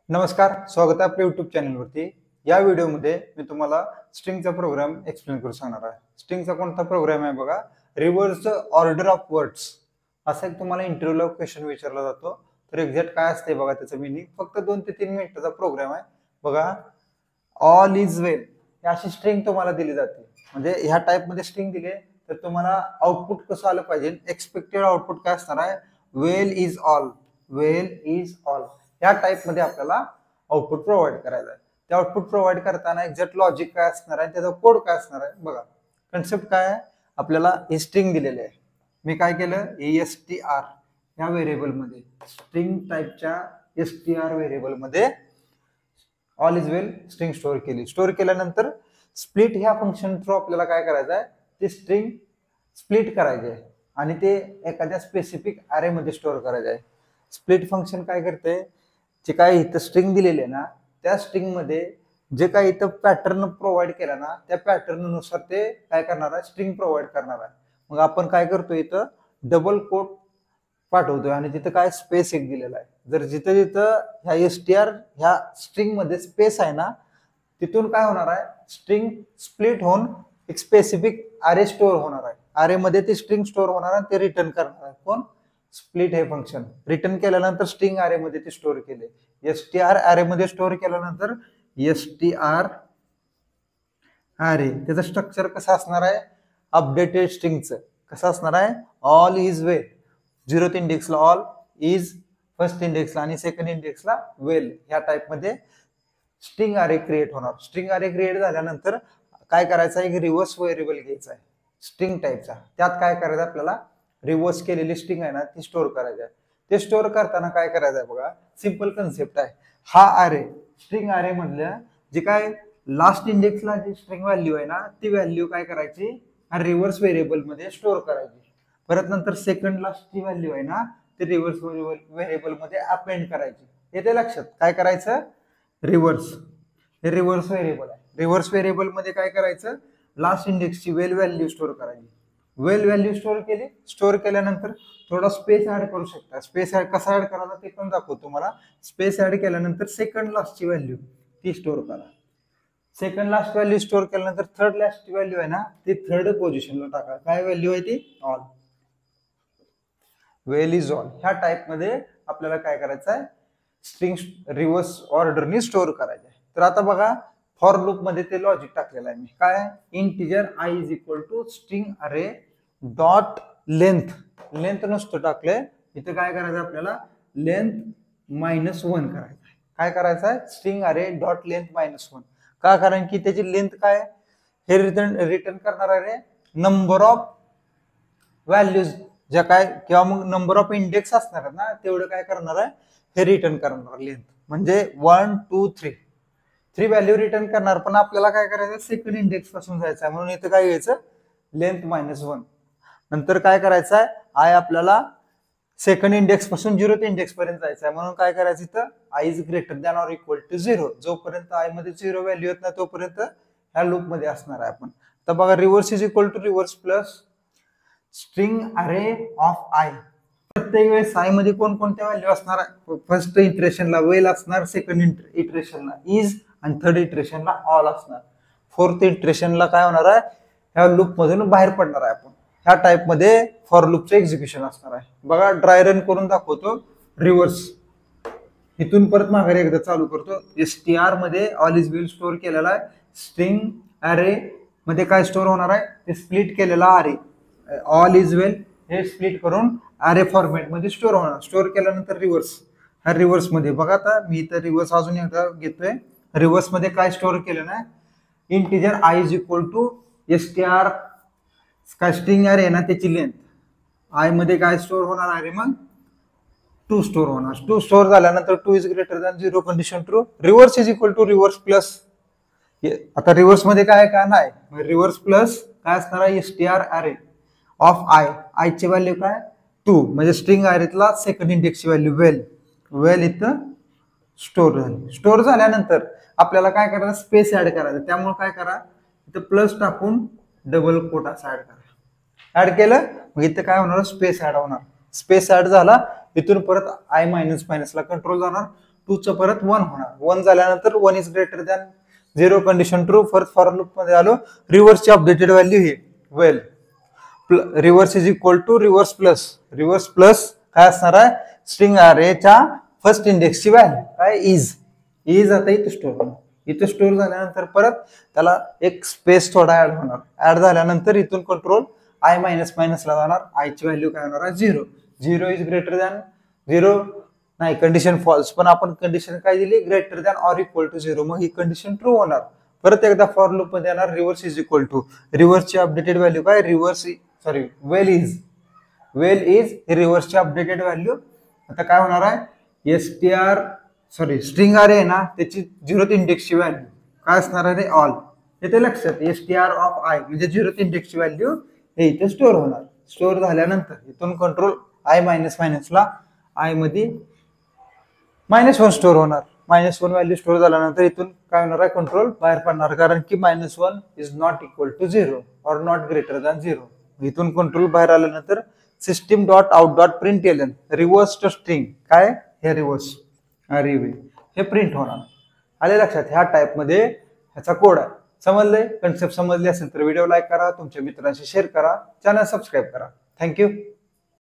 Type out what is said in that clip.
नमस्कार, स्वागत आहे आपल्या युट्यूब चॅनलवरती। या व्हिडिओमध्ये मी तुम्हाला स्ट्रिंगचा प्रोग्राम एक्सप्लेन करू सांगणार आहे। स्ट्रिंगचा कोणता प्रोग्राम आहे बघा, रिव्हर्स ऑर्डर ऑफ वर्ड्स असा एक तुम्हाला इंटरव्ह्यूला क्वेश्चन विचारला जातो। तर एक्झॅक्ट काय असते बघा त्याचं मीनिंग, फक्त 2 ते 3 मिनिटाचा प्रोग्राम आहे बघा। ऑल इज वेल ही अशी स्ट्रिंग तुम्हाला दिली जाते, म्हणजे ह्या टाइप मध्ये स्ट्रिंग दिली तर तुम्हाला आउटपुट कसं आलं पाहिजे, एक्सपेक्टेड आउटपुट काय असणार आहे, well is all, well is all या टाइप मध्ये आपल्याला आउटपुट प्रोव्हाइड करायचं आहे। ते आउटपुट प्रोव्हाइड करताना एक्झॅक्ट लॉजिक काय असणार आहे, त्याचा कोड काय असणार आहे बघा। कन्सेप्ट काय आहे, आपल्याला ही स्ट्रिंग दिलेली आहे, मी काय केलं str या व्हेरिएबल मध्ये, स्ट्रिंग टाइपच्या str व्हेरिएबल मध्ये all is well string store केली। स्टोअर केल्यानंतर स्प्लिट ह्या फंक्शन थ्रू आपल्याला काय करायचं आहे, ते स्ट्रिंग स्प्लिट करायचे आहे आणि ते एखाद्या स्पेसिफिक अरे मध्ये स्टोअर करायचे आहे। स्प्लिट फंक्शन काय करते, जे काय इथं स्ट्रिंग दिलेली आहे ना, त्या स्ट्रिंग मध्ये जे काही इथं पॅटर्न प्रोव्हाइड केला ना, त्या पॅटर्न नुसार ते काय करणार आहे, स्ट्रिंग प्रोव्हाइड करणार आहे। मग आपण काय करतो, इथं डबल कोट पाठवतोय आणि तिथं काय स्पेस एक दिलेला आहे। जर जिथं जिथं ह्या str ह्या स्ट्रिंग मध्ये स्पेस आहे ना, तिथून काय होणार आहे, स्ट्रिंग स्प्लिट होऊन एक स्पेसिफिक अरे स्टोअर होणार आहे। अरे मध्ये ती स्ट्रिंग स्टोअर होणार आहे, ते रिटर्न करणार आहे कोण, स्प्लिट हे फंक्शन। रिटर्न केल्यानंतर स्ट्रिंग अरे मध्ये ते स्टोअर केले, str अरे मध्ये स्टोअर केल्यानंतर str अरे त्याचं स्ट्रक्चर कसं असणार आहे, अपडेटेड स्ट्रिंगचं कसं असणार आहे, ऑल इज वेल, 0th इंडेक्सला ऑल, इज फर्स्ट इंडेक्सला आणि सेकंड इंडेक्सला वेल ह्या टाइप मध्ये स्ट्रिंग अरे क्रिएट होणार। स्ट्रिंग अरे क्रिएट झाल्यानंतर काय करायचं, एक रिव्हर्स व्हेरिएबल घ्यायचा आहे स्ट्रिंग टाइपचा। त्यात काय करायचं, आपल्याला रिव्हर्स केलेली स्ट्रिंग आहे ना, ती स्टोअर करायची आहे। ते स्टोअर करताना काय करायचं आहे बघा, सिंपल कन्सेप्ट आहे। हा अरे स्ट्रिंग अरे मधल्या जे काय लास्ट इंडेक्सला जी स्ट्रिंग व्हॅल्यू आहे ना, ती व्हॅल्यू काय करायची, रिव्हर्स व्हेरिएबल मध्ये स्टोअर करायची। परत नंतर सेकंड लास्टची व्हॅल्यू आहे ना, ती रिव्हर्स व्हेरिएबल मध्ये अपेंड करायची। येते लक्षात, काय करायचं, रिव्हर्स, हे रिव्हर्स व्हेरिएबल आहे। रिव्हर्स व्हेरिएबल मध्ये काय करायचं, लास्ट इंडेक्सची वेल व्हॅल्यू स्टोअर करायची। वेल व्हॅल्यू स्टोअर केली, स्टोअर केल्यानंतर थोडा स्पेस ऍड करू शकता। स्पेस ऍड कसा ऍड करायचा ते पण दाखवतो तुम्हाला। स्पेस ऍड केल्यानंतर सेकंड लास्टची व्हॅल्यू ती स्टोअर करा। सेकंड लास्ट व्हॅल्यू स्टोअर केल्यानंतर थर्ड लास्टची व्हॅल्यू आहे ना, ती थर्ड पोझिशनला टाका। काय व्हॅल्यू आहे ती, ऑल, वेल इज ऑल ह्या टाइप मध्ये आपल्याला काय करायचं आहे, स्ट्रिंग रिव्हर्स ऑर्डरनी स्टोअर करायचं आहे। तर आता बघा, फॉर लूप मध्ये ते लॉजिक टाकलेलं आहे मी, काय, integer i is equal to string array dot length, length नसतं टाकलंय इथं, काय करायचं आपल्याला, लेंथ -1 करायचं आहे। काय करायचं आहे, स्ट्रिंग अरे डॉट लेंथ -1 का, कारण की त्याची लेंथ काय, हे रिटर्न करणार आहे नंबर ऑफ व्हॅल्यूज ज्या काय, किंवा मग नंबर ऑफ इंडेक्स असणार आहे ना, तेवढं काय करणार आहे, हे रिटर्न करणार लेंथ, म्हणजे 1 2 3 व्हॅल्यू रिटर्न करणार। पण आपल्याला काय करायचं, सेकंड इंडेक्स पासून जायचं आहे, म्हणून इथं काय घ्यायचं, लेंथ -1। नंतर काय करायचं आहे, आय आपल्याला सेकंड इंडेक्स पासून 0th इंडेक्स पर्यंत जायचं आहे, म्हणून काय करायचं, इथं i is greater than or equal to 0, जोपर्यंत आय मध्ये 0 व्हॅल्यू येत नाही तोपर्यंत ह्या लूप मध्ये असणार आहे आपण। तर बघा, reverse is equal to reverse plus string array of i, प्रत्येक वेळेस आय मध्ये कोणकोणत्या व्हॅल्यू असणार, फर्स्ट इटरेशनला वेल असणार, सेकंड इटरेशनला इज आणि थर्ड इटरेशनला ऑल असणार। फोर्थ इटरेशनला काय होणार आहे, ह्या लूप मधून बाहेर पडणार आहे आपण। ह्या टाइप मध्ये फॉर लूपचं एक्झिक्युशन असणार आहे बघा। ड्राय रन करून दाखवतो, रिव्हर्स इथून परत माघारी एकदा चालू करतो। str मध्ये ऑल इज वेल स्टोअर केलेला आहे, स्ट्रिंग अरे मध्ये काय स्टोअर होणार आहे, ते स्प्लिट केलेला अरे, ऑल इज वेल हे स्प्लिट करून अरे फॉर्मॅट मध्ये स्टोअर होणार। स्टोअर केल्यानंतर रिव्हर्स, ह्या रिव्हर्स मध्ये बघा, आता मी इथं रिव्हर्स अजून एकदा घेतोय। रिव्हर्स मध्ये काय स्टोअर केलं ना, integer i is equal to str काय स्ट्रिंग अरे ना, त्याची लेंथ, आय मध्ये काय स्टोअर होणार आहे, मग 2 स्टोअर होणार। 2 स्टोअर झाल्यानंतर 2 is greater than 0 condition true, reverse is equal to reverse plus, आता रिव्हर्स मध्ये काय काय नाही, रिव्हर्स प्लस काय असणार आहे, str अरे ऑफ आय, आय ची व्हॅल्यू काय 2, म्हणजे स्ट्रिंग अरेतला सेकंड इंडेक्सची व्हॅल्यू वेल, वेल इथं स्टोअर झाली। स्टोअर झाल्यानंतर आपल्याला काय करायचं, स्पेस ऍड करायचं, त्यामुळे काय करा, इथं प्लस टाकून डबल कोट असं ऍड करा। ऍड केलं मग इथं काय होणार, स्पेस ऍड होणार। स्पेस ऍड झाला, इथून परत आय मायनस मायनसला कंट्रोल जाणार, 2 चं परत 1 होणार. 1 झाल्यानंतर 1 is greater than 0 condition true. परत फॉर लूप मध्ये आलो, रिव्हर्सची अपडेटेड व्हॅल्यू ही well reverse is equal to reverse plus काय असणार आहे, स्ट्रिंग अरेच्या फर्स्ट इंडेक्सची व्हॅल्यू काय इज आता इथे स्टोर होणार. इथे स्टोर झाल्यानंतर परत त्याला एक स्पेस थोडा ऍड होणार. ऍड झाल्यानंतर इथून कंट्रोल आय मायनस ला जाणार. आय ची व्हॅल्यू काय होणार आहे 0 इज ग्रेटर दॅन 0 नाही, कंडिशन फॉल्स, पण आपण कंडिशन काय दिली, greater than or equal to 0, मग ही कंडिशन ट्रू होणार. परत एकदा फॉर लूप मध्ये येणार, रिव्हर्स इज इक्वल टू रिव्हर्सची अपडेटेड व्हॅल्यू काय, वेल इज रिव्हर्सची अपडेटेड व्हॅल्यू. आता काय होणार आहे, स्ट्रिंग अरे ना त्याची 0th इंडेक्सची व्हॅल्यू काय असणार आहे, ऑल. येते लक्षात, str ऑफ आय म्हणजे 0th इंडेक्सची व्हॅल्यू हे इथे स्टोर होणार. स्टोर झाल्यानंतर इथून कंट्रोल आय मायनस ला आय मध्ये -1 स्टोर होणार. -1 व्हॅल्यू स्टोर झाल्यानंतर इथून काय होणार आहे, कंट्रोल बाहेर पडणार, कारण की -1 is not equal to 0 or not greater than 0. इथून कंट्रोल बाहेर आल्यानंतर system dot out dot print ln reverse to string काय हे रिव्हर्स हे प्रिंट होणार. आले लक्षात, ह्या टाइप मध्ये ह्याचा कोड आहे. समजले, कन्सेप्ट समजली असेल तर व्हिडिओ लाईक करा, तुमच्या मित्रांशी शेअर करा, चॅनल सबस्क्राईब करा. थँक्यू.